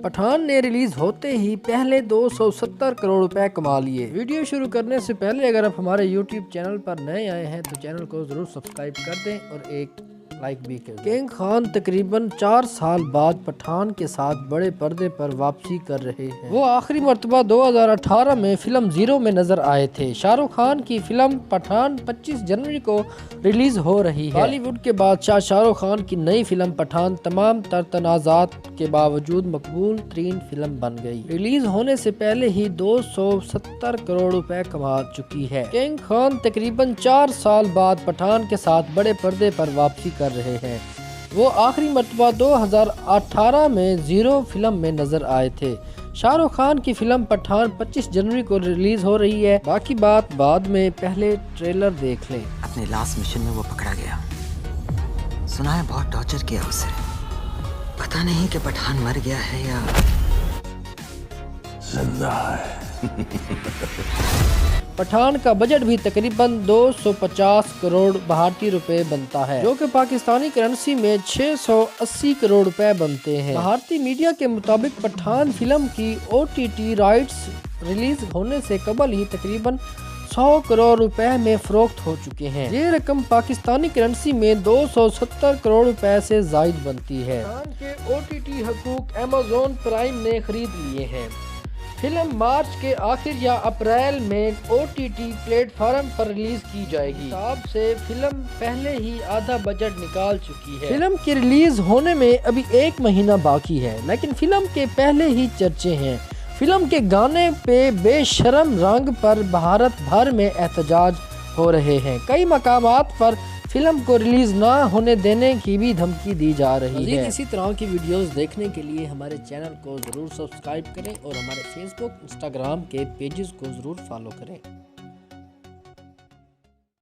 पठान ने रिलीज होते ही पहले 270 करोड़ रुपए कमा लिए। वीडियो शुरू करने से पहले अगर आप हमारे YouTube चैनल पर नए आए हैं तो चैनल को जरूर सब्सक्राइब कर दें और एक लाइक भी कर दें। किंग खान तकरीबन 4 साल बाद पठान के साथ बड़े पर्दे पर वापसी कर रहे हैं। वो आखिरी मर्तबा 2018 में फिल्म जीरो में नजर आए थे। शाहरुख खान की फिल्म पठान 25 जनवरी को रिलीज हो रही है। बॉलीवुड के बादशाह शाहरुख खान की नई फिल्म पठान तमाम तनाज़ात के बावजूद मकबूल तरीन फिल्म बन गई। रिलीज होने से पहले ही 270 करोड़ रुपए कमा चुकी है। किंग खान तकरीबन 4 साल बाद पठान के साथ बड़े पर्दे पर वापसी कर रहे हैं। वो आखिरी मर्तबा 2018 में जीरो फिल्म में नजर आए थे। शाहरुख खान की फिल्म पठान 25 जनवरी को रिलीज हो रही है। बाकी बात बाद में, पहले ट्रेलर देख लें। अपने लास्ट मिशन में वो पकड़ा गया। सुना है बहुत टॉर्चर किया उसे। पता नहीं कि पठान मर गया है या जिंदा है। पठान का बजट भी तकरीबन 250 करोड़ भारतीय रुपए बनता है, जो कि पाकिस्तानी करेंसी में 680 करोड़ रुपए बनते हैं। भारतीय मीडिया के मुताबिक पठान फिल्म की OTT राइट्स रिलीज होने से कबल ही तकरीबन 100 करोड़ रुपए में फरोख्त हो चुके हैं। ये रकम पाकिस्तानी करेंसी में 270 करोड़ रुपए से जायद बनती है। पठान के OTT हकूक Amazon प्राइम ने खरीद लिए हैं। फिल्म मार्च के आखिर या अप्रैल में OTT प्लेटफॉर्म पर रिलीज की जाएगी। हिसाब से फिल्म पहले ही आधा बजट निकाल चुकी है। फिल्म की रिलीज होने में अभी 1 महीना बाकी है, लेकिन फिल्म के पहले ही चर्चे हैं। फिल्म के गाने पे बेशरम रंग पर भारत भर में एहतजाज हो रहे हैं। कई मकामात पर फिल्म को रिलीज ना होने देने की भी धमकी दी जा रही है। इसी तरह की वीडियोस देखने के लिए हमारे चैनल को जरूर सब्सक्राइब करें और हमारे फेसबुक, इंस्टाग्राम के पेजेस को जरूर फॉलो करें।